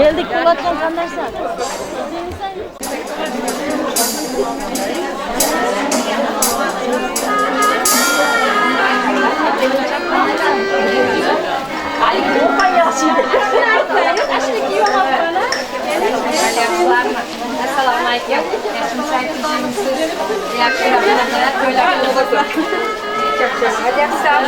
Geldik kulaktan kanlarsa. Assalamualaikum. Saya Tijin ya kira-kira köylerde hadi akşam.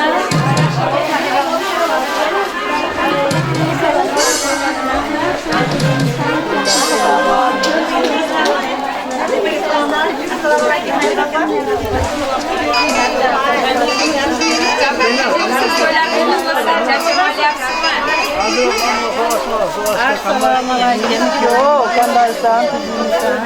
Assalamualaikum. Yok, kanlarsan, tuzunsan.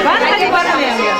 Hadi bana veriyor.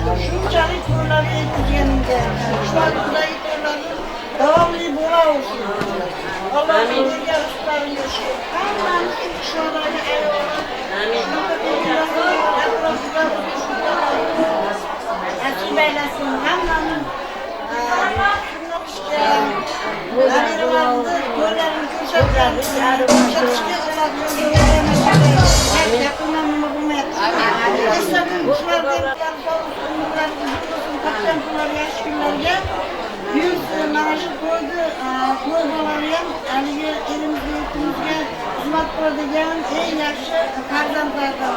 Şunçalık buraları yeteceğimde, kuşlar burada yetiyorlar, devamlı boğa olsun. Allah'ın kuşları yaşıyor. Allah'ın kuşları ayırıyorlar. Nasip eylesin. Hamlanın haberi vardı. Köylerin köşeklerdi. Yakınlarını bulmaya. Esnafın kuşlar devletler kavuşsunlar. Kaptan kuşlar yaş günlerce. Yüz manaşı koydu. Koydular haligi elimizde yurtimizga xizmat qiladigan eng yaxshi farzandlardan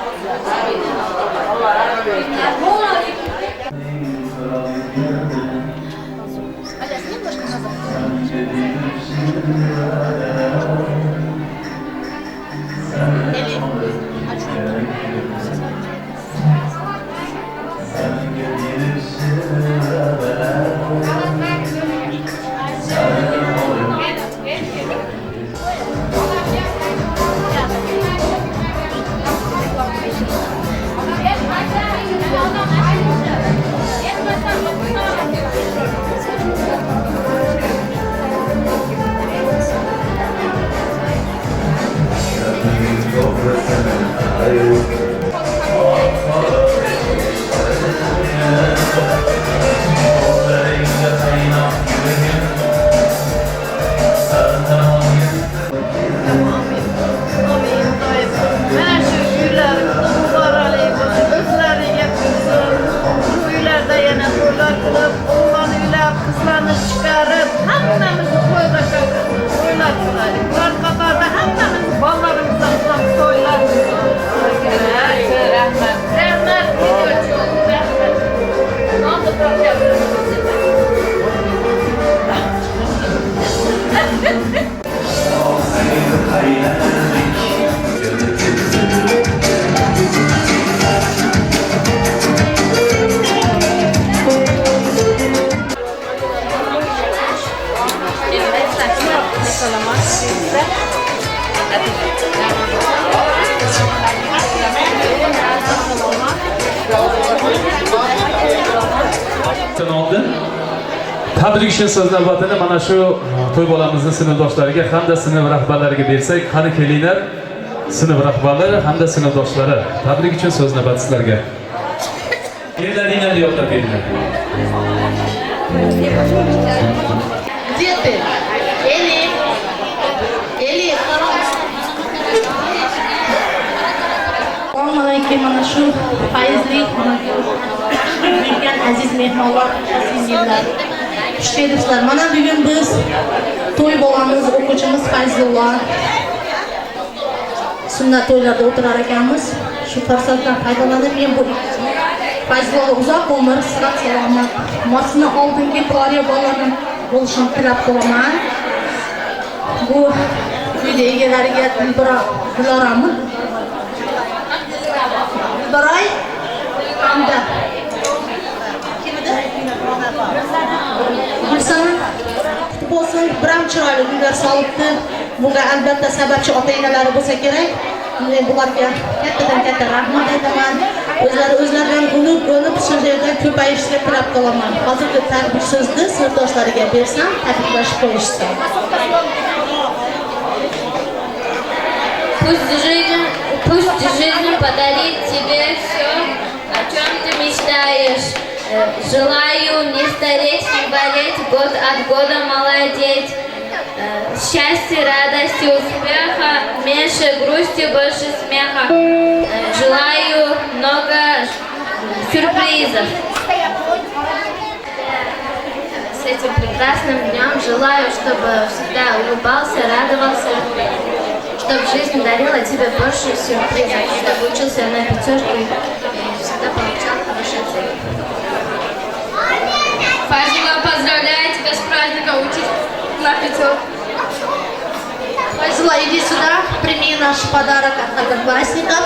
Tabrik uchun so'z navbatini mana shu to'y bolamizning sinfdoshlariga hamda sinf rahbarlariga bersak, qani kelinglar, sinf rahbarlari hamda sinfdoshlari. Tabrik uchun so'z navbati sizlarga. Yerlaringni yo'qlab beringlar. Дети, Eli, Assalomu alaykum, mana shu fayzli aziz mehmonlar, aziz yillar. Xush kelibsizlar. Mana bugun biz to'y bolamiz, o'quvchimiz Fayzullo sunnat to'ylarda o'tirar ekanmiz. Shu fursatdan foydalanib men bu Fayzullo uzoq umr, sihat salomat, masini oldingi qoriya bolalardan bo'lishini tilab qolaman. Bu uyda egalariga Dilorami Dilbaray hamda Gulsan bo'lsin, biram chiroyli uylar solibdi. Bunga albatta sababchi ota-onalari bo'lsa kerak. Men bularga kattadan katta rahmat aytaman. O'zlaridan unib shu yerda ko'payishga tilab qolaman. Hozirgi tabrik so'zni sinfdoshlariga bersam, tabriklashib qo'yishsin. Пусть жизнь подарит тебе все, о чем ты мечтаешь. Желаю не стареть, не болеть, год от года молодеть. Счастья, радости, успеха, меньше грусти, больше смеха. Желаю много сюрпризов. С этим прекрасным днем желаю, чтобы всегда улыбался, радовался, чтобы жизнь дарила тебе больше сюрпризов, чтобы учился на пятерке и всегда получал хорошие оценки. Фазила, поздравляю тебя с праздником, учись на пятерку. Файзула, иди сюда, прими наш подарок от одноклассников.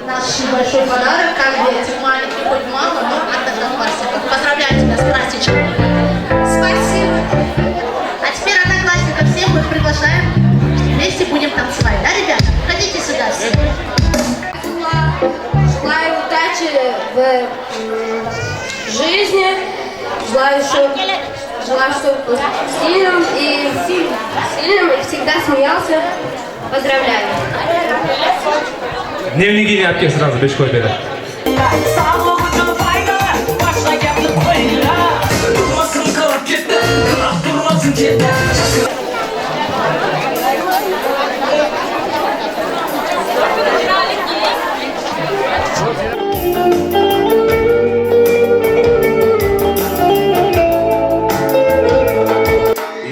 Наш большой подарок, каждый этих маленьких, хоть мало, но от одноклассников. Поздравляю тебя с праздничком. Спасибо. А теперь одноклассников всех мы приглашаем. Вместе будем танцевать, да, ребята? Ходите сюда все. Желаю удачи в Желаю, чтобы сильным и всегда смеялся. Поздравляю. Dnevnigiga olib kel sразу 5 qo'y beradi. Sağlık uchun foyda, boshqa gapni qo'yinglar. Durmasin qilib ketdi, qilib durmasin ketdi.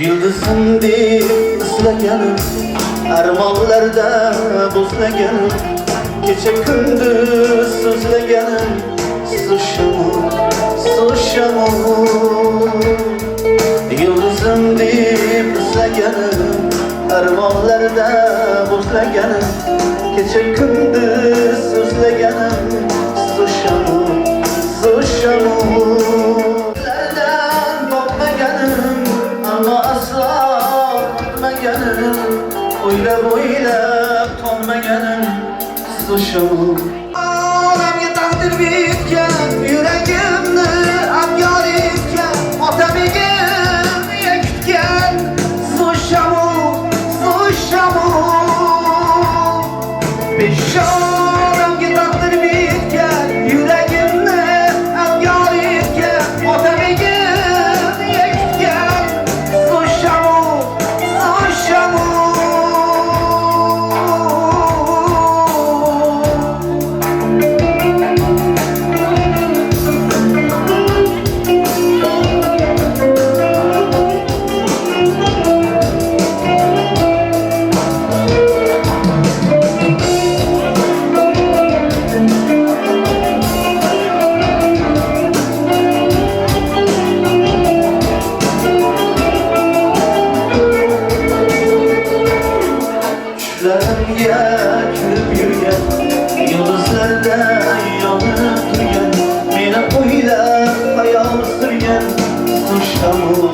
Yıldızım deb ıslaganim, armonlarda buzlaganim, kecha kunduz so'zlaganim, sushamon. Yıldızım deb ıslaganim, armonlarda buzlaganim, kecha kunduz so'zlaganim, sushamon. Lardan topmaganim, ammo aslo topmaganim, o'ylab tonmaganim, sushamon. Olamga taqdir bitgan, yuragimni abyor etgan, otamigim kutgan, sushamon. Peshonamga taqdir bitgan, yuragimni abyor etgan, otamigim kutgan, sushamon. Düşlerimge külüp yürgen, yıldızlarda yanıp durgen, meni o'ylab hayal sürgen, sushamon.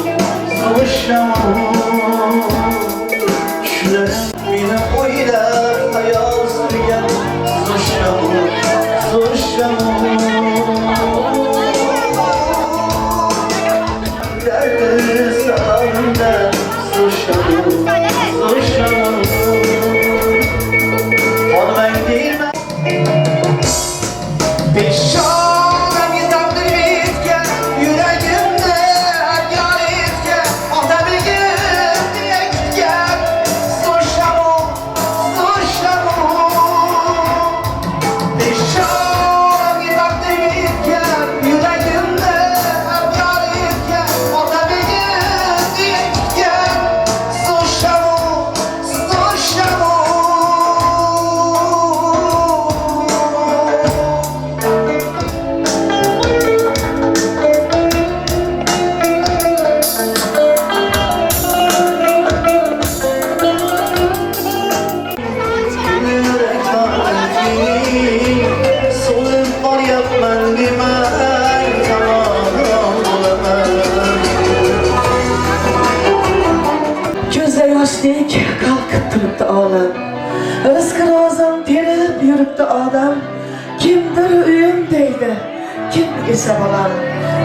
Düşlerim meni o'ylab hayal sürgen, sushamon. Derdi sağımda, sushamon. Peshonamga taqdir etgan, yuragimni abyor etgan, otamigim kutgan, sushamon. Peshonamga taqdir etgan, yuragimni abyor etgan, otamigim kutgan, sushamon. So'lib boryapman demang, tamom bo'laman. Ko'zda yoshlik qalqib turibdi olam, rizqi rozim terib yuribdi odam. Kimdir uyim deydi, kim esa bolam,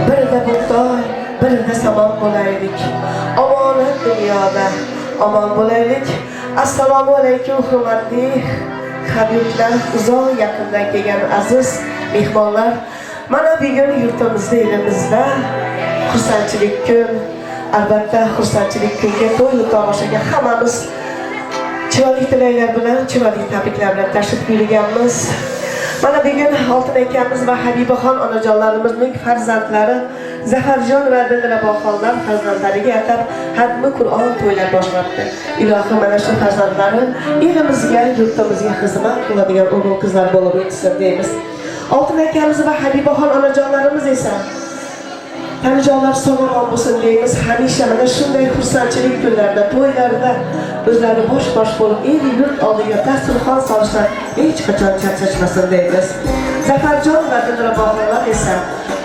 birida bug'doy, birida samon bo'laylik. Omonat dunyoda, omon bo'laylik. Assalomu alaykum hurmatli habiblar, uzoq yaqindan kelgan aziz mehmonlar. Mana bugun yurtimizda, elimizda xursandchilik kun. Albatta xursandchilik kunga, to'y tomoshaga hammamiz chiroyli tilaklar bilan, chiroyli tabriklar bilan tashrif buyurganmiz. Mana bugun Oltin akamiz va Habibaxon onajonlarimizning farzandlari Zafarjon va Dilraboxonlar farzandlariga atab hatmi Qur'on to'ylar boshlabdi. Ilohim mana shu farzandlari elimizga, yurtimizga xizmat qiladigan o'g'il qizlar bo'lib o'tsin deymiz. Oltin akamiz va Habibaxon onajonlarimiz esa tanijonlar sog'lom bo'lsin deymiz. Hamisha mana shunday xursandchilik kunlarda, to'ylarda o'zlari bosh bo'lib, el yurt oldiga dasturxon solishdan hech qachon charchashmasin deymiz. Zafarjon va Dilraboxonlar esa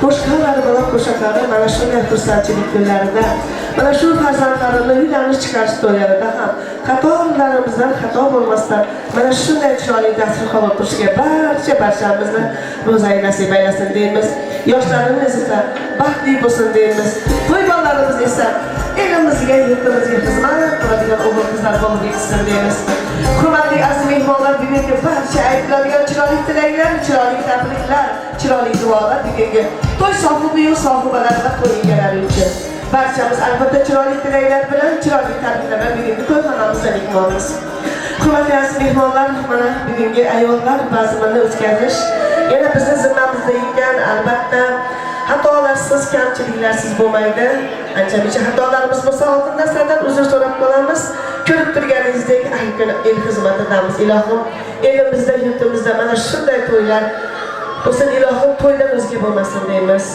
Qo'shqanlari bilan qo'shaqlari mana shunday xursandchilik kunlarida, mana shu farzandlarini uylanish chiqarish to'ylarida ham xatolarimizdan xato bo'lmasdan mana shunday chiroyli dasturxon o'tirishga barchamizni ro'zayi nasib aylasin deymiz. Yoshlarimiz esa baxtli bo'lsin deymiz. To'ygonlarimiz esa elimizga, yurtimizga xizmat qiladigan o'g'il qizlar bo'lib yetishsin deymiz. Hurmatli aziz mehmonlar, bugungi barcha aytiladigan chiroyli tilaklar, chiroyli tabriklar, chiroyli duolar bugungi to'y sohibi-yu sohibalarga to'y egalari uchun. Barchamiz albatta chiroyli tilaklar bilan, chiroyli tabriklar bilan bugungi to'yxonamizda mehmonmiz. Hurmatli aziz mehmonlar, mana bugungi ayollar bazmini o'tkazish yana bizning zimmamizda ekan. Albatta xatolarsiz, kamchiliklarsiz bo'lmaydi. Ancha-muncha xatolarimiz bo'lsa oltin nasrdan uzr so'rab qolamiz. Ko'rib turganingizdek, el xizmatidamiz. Ilohim, elimizda, yurtimizda mana shunday to'ylar bo'lsin. Ilohim, to'ydan o'zga bo'lmasin deymiz.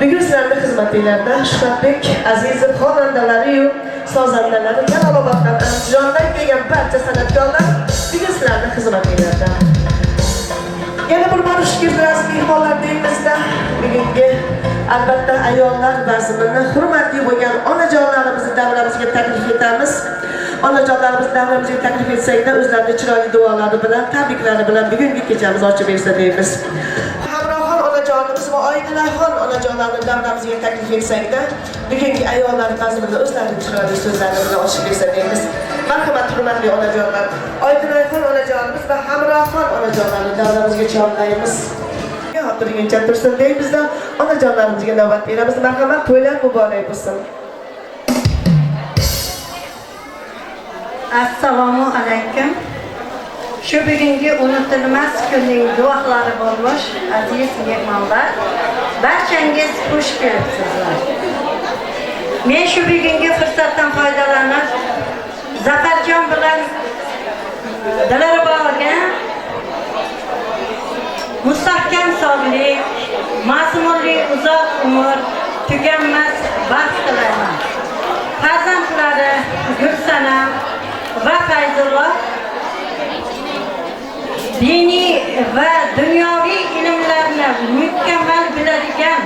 Bugun sizlarning xizmatinglarda Shuhratbek Azizov xonandalari-yu sozandalari, Jaloloboddan, Andijondan kelgan barcha san'atkorlar bugun sizlarning xizmatinglarda. Yana bir bor shukrlar mehmonlar deymizda bugungi albatta ayollar bazmini hurmatli bo'lgan onajonlarimizni davramizga taklif etamiz. Onajonlarimiz davramizga taklif etsakda o'zlarining chiroyli duolari bilan, tabriklari bilan bugungi kechamiz ochib bersa deymiz. Hamrohon onajonimiz va Oydilaxon onajonlarni davramizga taklif etsakda bugungi ayollar bazmida o'zlarining chiroyli so'zlari bilan ochib bersa deymiz. Marhamat hurmatli onajonlar, Oydilaxon onajonimiz va Hamrohon onajonlarni davramizga chorlaymiz. O'tirguncha tursin deymizda onajonlarimizga navbat beramiz. Marhamat, to'ylar muborak bo'lsin. Assalomu alaykum. Shu bugungi unutilmas kunning duolari bo'lmish aziz mehmonlar, barchangiz xush kelibsizlar. Men shu bugungi fursatdan foydalanib Zafarjon bilan Dilrabog'ga mustahkam sog'lik, ma'sumlik, uzoq umr, tuganmas baxt tilayman. Farzandlari Gulsanam va Fayzulloh diniy va dunyoviy ilmlarni mukammal biladigan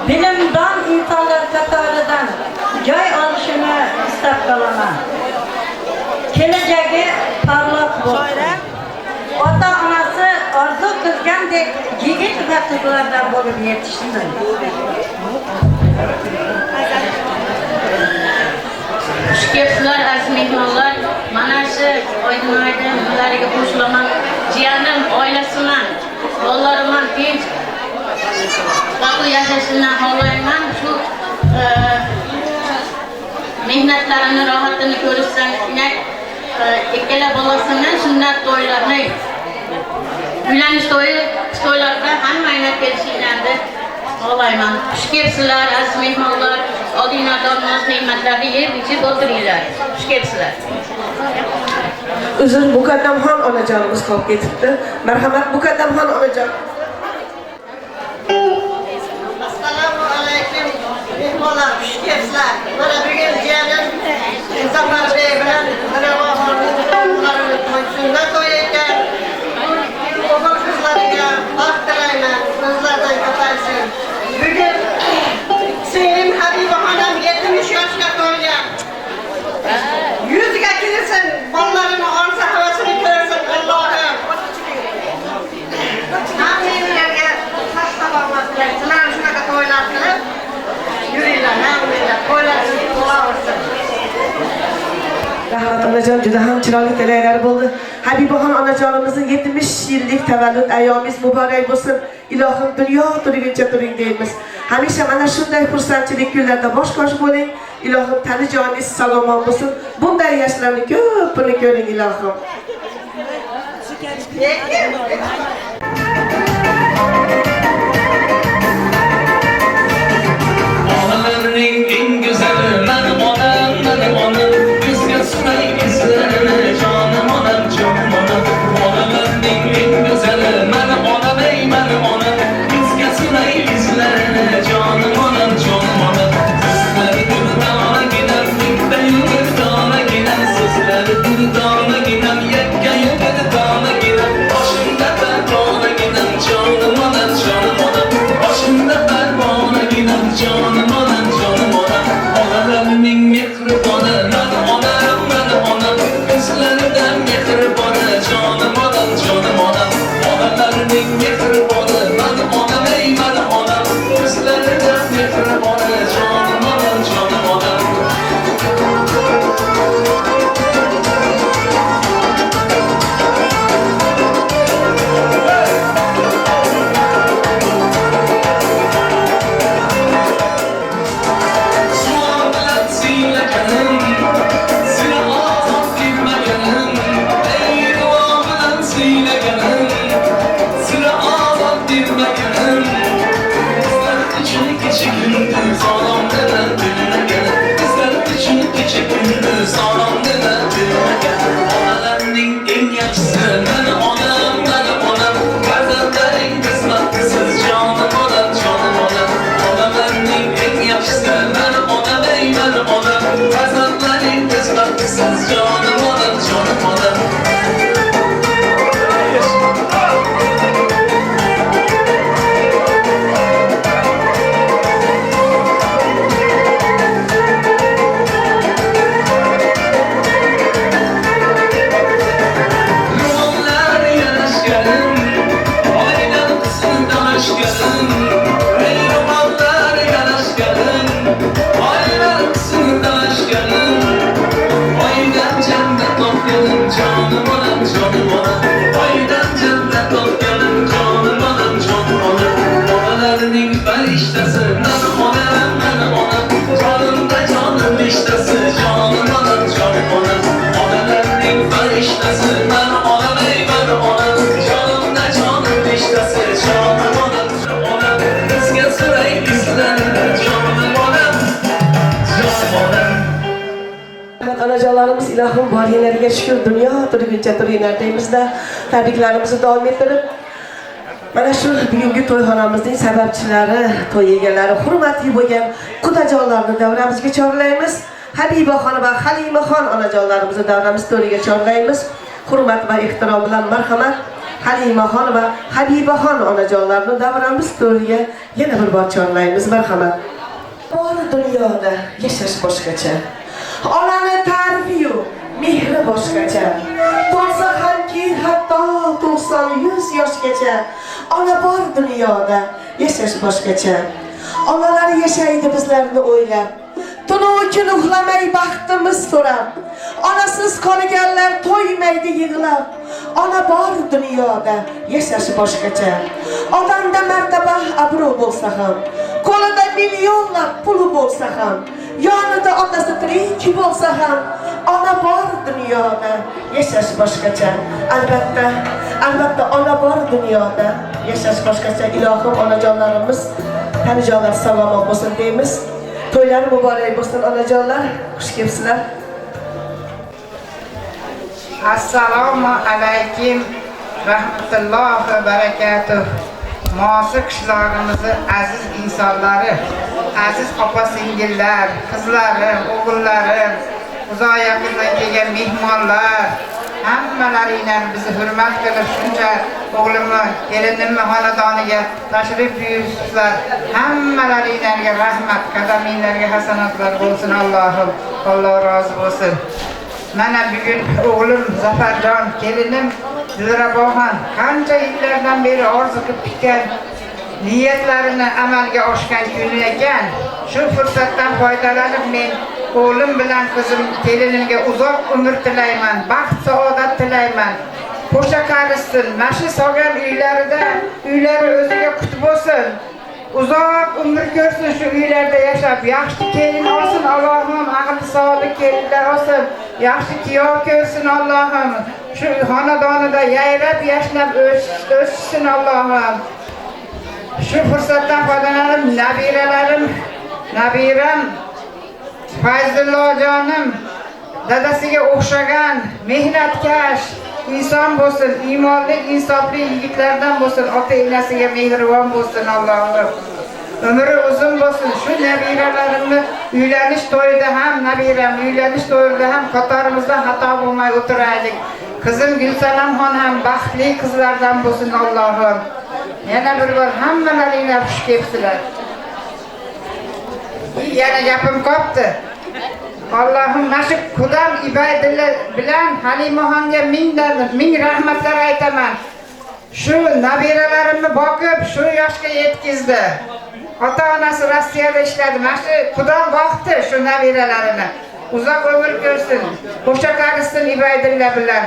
bilimdon insonlar qatoridan joy olishini istab qolaman. Kelajagi parlaq bo'lsin. Ota-onasi orzu qilgandek yigit va qizlardan bo'lib yetishsin. Xushkelibsizlar aziz mehmonlar. Mana shu oydin bularga qo'shilaman. Jiyanim oilasiman, bolalarim tinch baxtli yashashini xohlayman. Shu mehnatlarini, rohatini ko'rishsinlar. Ikkala bolasini sunnat to'ylarini, uylanish to'ylarida hamma aynab kelishinglarni xohlayman. Xush kelibsizlar aziz mehmonlar. Odinador ne'matlarni yeb ichib o'tiringlar. Xush kelibsizlar. Uzr, Muqaddamxon onajonimiz qolib ketibdi. Marhamat, Muqaddamxon onajon. Assalomu alaykum mehmonlar, xush kelibsizlar. Mana bugun jiyanim Zafarbek bilan Dilrabog'ning to'yida to'y ekan. O'g'il qizlariga baxt tilayman, o'zlaridan ko'paysin. Bugun singlim Habibaxonam 70 yoshga to'lgan. 100 ga kirsin, bolalarini olsa havasini ko'rsin Allohim. Hammalarga sog' salomat tilayman. Shunaqa to'ylar qilib yuringlar, hammalar to'ylaringiz bo'lsin. Rahmat onajon, juda ham chiroyli tilaklar bo'ldi. Habibaxon onajonimizning 70 yillik tavallud ayyomingiz muborak bo'lsin. Ilohim dunyo turguncha turing deymiz. Hamisha mana shunday xursandchilik kunlarda bosh-qosh bo'ling. Ilohim tani joningiz salomat bo'lsin. Bunday yoshlarni ko'pini ko'ring ilohim. Onalarning eng go'zali mening onam. Bizga sunay izlarini jonim onam, jonim onam. Onalarning eng go'zali mening onam. Bizga sunay izlarini jonim onam, jonim onam. Sizlari durdonagina, bitta durdonagina, sizlari durdonagina, yakka durdonagina. Boshimda durdonagina, jonim onam, jonim onam. eng yaxshisi mani onam farzandlaring qismatsiz jonim onam onalarning eng yaxshisi mani onam farzandlaring qismatsiz jonim onam Anacalarımız ilahım var yenerge şükür dünya turgunca turgunlardayımızda tabriklarımızı davam ettirip mana shu bugungi to'yxonamizning sababchilari, to'y egalari, hurmatli bo'lgan qudajonlarni davramizga chorlaymiz. Habibaxon va Halimaxon onajonlarimizni davramiz to'riga chorlaymiz. Hurmat va ehtirom bilan marhamat. Halimaxon va Habibaxon onajonlarni davramiz to'riga yana bir bor chorlaymiz. Marhamat. Bor dunyoda yashash boshqacha. Onani ta'rifi-yu mehri boshqacha. Bo'lsa hamki hatto 90-100 yoshgacha ona bor dunyoda yashash boshqacha. Onalar yashaydi bizlarni o'ylab. Tunu kun uxlamay baxtimiz so'rab. Onasiz qolganlar to'ymaydi yig'lab. Ona bor dunyoda yashash boshqacha. Odamda martaba, obro' bo'lsa ham, qo'lida millionlab puli bo'lsa ham, yonida otasi tirik bo'lsa ham, ona bor dunyoda yashash boshqacha. Albatta ona bor dunyoda yashash boshqacha. Ilohim onajonlarimiz, tanijonlar salomat bo'lsin deymiz. To'ylar muborak bo'lsin onajonlar. Xush kelibsizlar. Assalomu alaykum rahmatullohi va barakatuh. Mo'si qishlog'imizni aziz insonlari, aziz opa-singillar, qizlarim, o'g'illarim, uzoq yaqindan kelgan mehmonlar, hammalaringlar bizni hurmat qilib shuncha o'g'limni, kelinimni xonadoniga tashrif buyursizlar. Hammalaringlarga rahmat, qadaminglarga hasanatlar bo'lsin Allohim. Alloh rozi bo'lsin. Mana bugun o'g'lim Zafarjon, kelinim Dilraboxon qancha yillardan beri orzu qilib kutgan niyatlarini amalga oshgan kuni ekan. Shu fursatdan foydalanib men o'g'lim bilan qizim kelinimga uzoq umr tilayman, baxt saodat tilayman. Qo'sha qarishsin, mashi solgan uylari o'ziga qut bo'lsin. Uzoq umr ko'rsin, shu uylarda yashab, yaxshi kelin olsin Allohim, aql sog'lik kelinlar olsin, yaxshi kuyov ko'rsin Allohim. Shu xonadonida yayrab, yashnab o'sishsin Allohim. Shu fursatdan foydalanib nabiram Fayzullojonim dadasiga o'xshagan mehnatkash inson bo'lsin, iymonli, insofli yigitlardan bo'lsin, ota-onasiga mehribon bo'lsin Allohim. Umri uzun bo'lsin. Shu nabiralarimni uylanish to'yida ham qatorimizda xato bo'lmay o'tiraylik. Qizim Gulsanamxon ham baxtli qizlardan bo'lsin Allohim. Yana bir bor hammalaringlar xush kelibsizlar. Yana gapim qopti. Allohim nasib Qudam Ibaydulla bilan Halimaxonga ming rahmatlar aytaman. Shu nabiralarimni boqib, shu yoshga yetkizdi. Ota-onasi Rossiyada ishladi. Mana Qudam boqdi shu nabiralarini. Uzoq umr ko'rsin. Qo'sha qarishsin Ibaydulla bilan.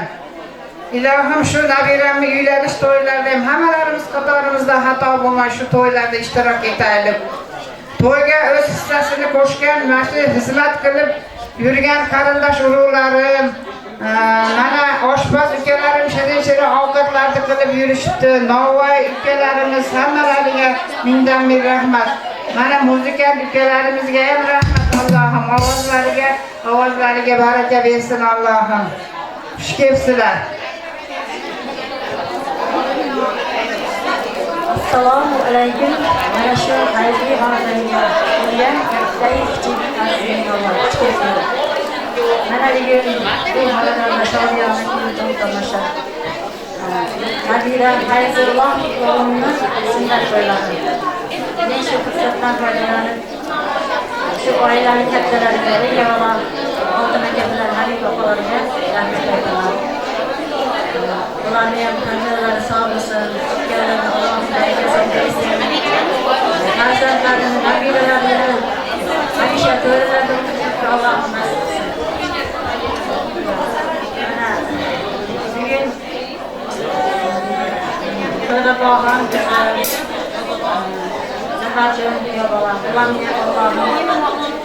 Ilohim shu nabiramni uylanish to'ylarida ham hammalarimiz qatorimizda xato bo'lmay shu to'ylarda ishtirok etaylik. To'yga o'z hissasini qo'shgan, mana shu xizmat qilib yurgan qarindosh urug'larim, mana oshpaz ukalarim shirin ovqatlarni qilib yurishibdi. Novvoy ukalarimiz hammalariga mingdan ming rahmat. Mana muzikant ukalarimizga ham rahmat Allohim. Ovozlariga baraka bersin Allohim. Xush kelibsizlar. Assalomu alaykum. Mana shu xayrli xonadonga kelgan katta kichik aslilar. Mana bugun bu xonadonda shogirdlarning tomosha. Nabira Fayzulloh o'g'limni sunnat qo'yiladi. Men shu fursatdan foydalanib shu oilaning kattalariga, yig'alar, oltin aka bilan Habib opalarga rahmat aytaman. Ularni ham tanlari sog' bo'lsin, kelganlarni Alloh barakasin bersin. Farzandlarini, nabiralarini hamisha to'ylarida Alloh nasib etsin. Bugun to'yda bo'lgan zaharjon yo'qolar. Ularni Allohning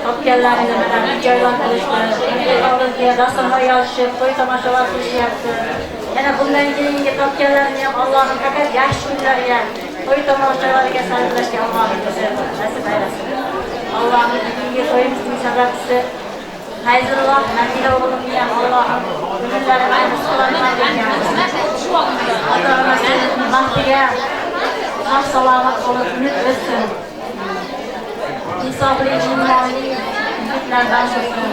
topganlarini mana joylantirishdi. Oldinga dasturxon yozishib, to'y tomoshalar qilishyapti. Yana bundan keyingi topganlarni ham Allohim faqat yaxshi kunlarga, to'y tomoshalariga sarflashga Allohim nasib aylasin. Allohim bugungi to'yimizning sababchisi Fayzulloh Nabira o'g'limni ham Allohim umrlarini musqalardan bersin. Ota-onasining baxtiga sog' salomat bo'lib umid o'tsin. Insofli ijtimoiy muhitlardan bo'lsin.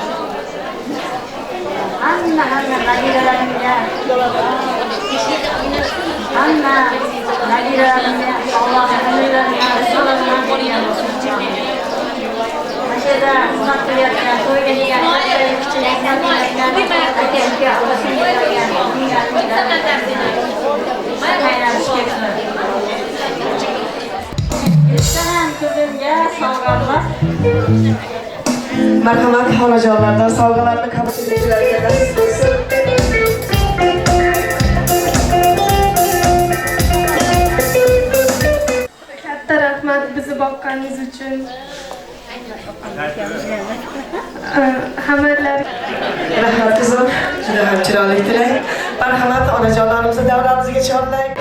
Hamma nabiralarimga hamma nabiralarimga Alloh umrlarini rizqlaridan bergan bo'lsin. Mana shu yerda xizmat qilayotgan, to'yga degan aka-uka, Marhamat xolajonlardan sovg'alarni qabul qiluvchilarga nasib bo'lsin. Katta rahmat bizni boqqaningiz uchun. Hammalar Rahmat qizim, juda ham chiroyli tilak. Marhamat onajonlarimizni davramizga chorlang.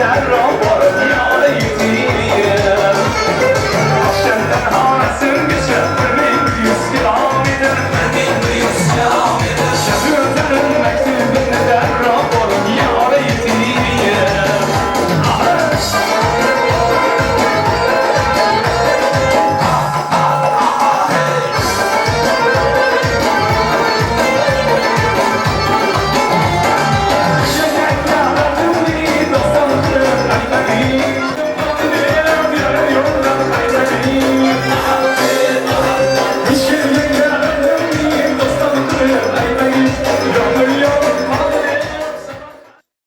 That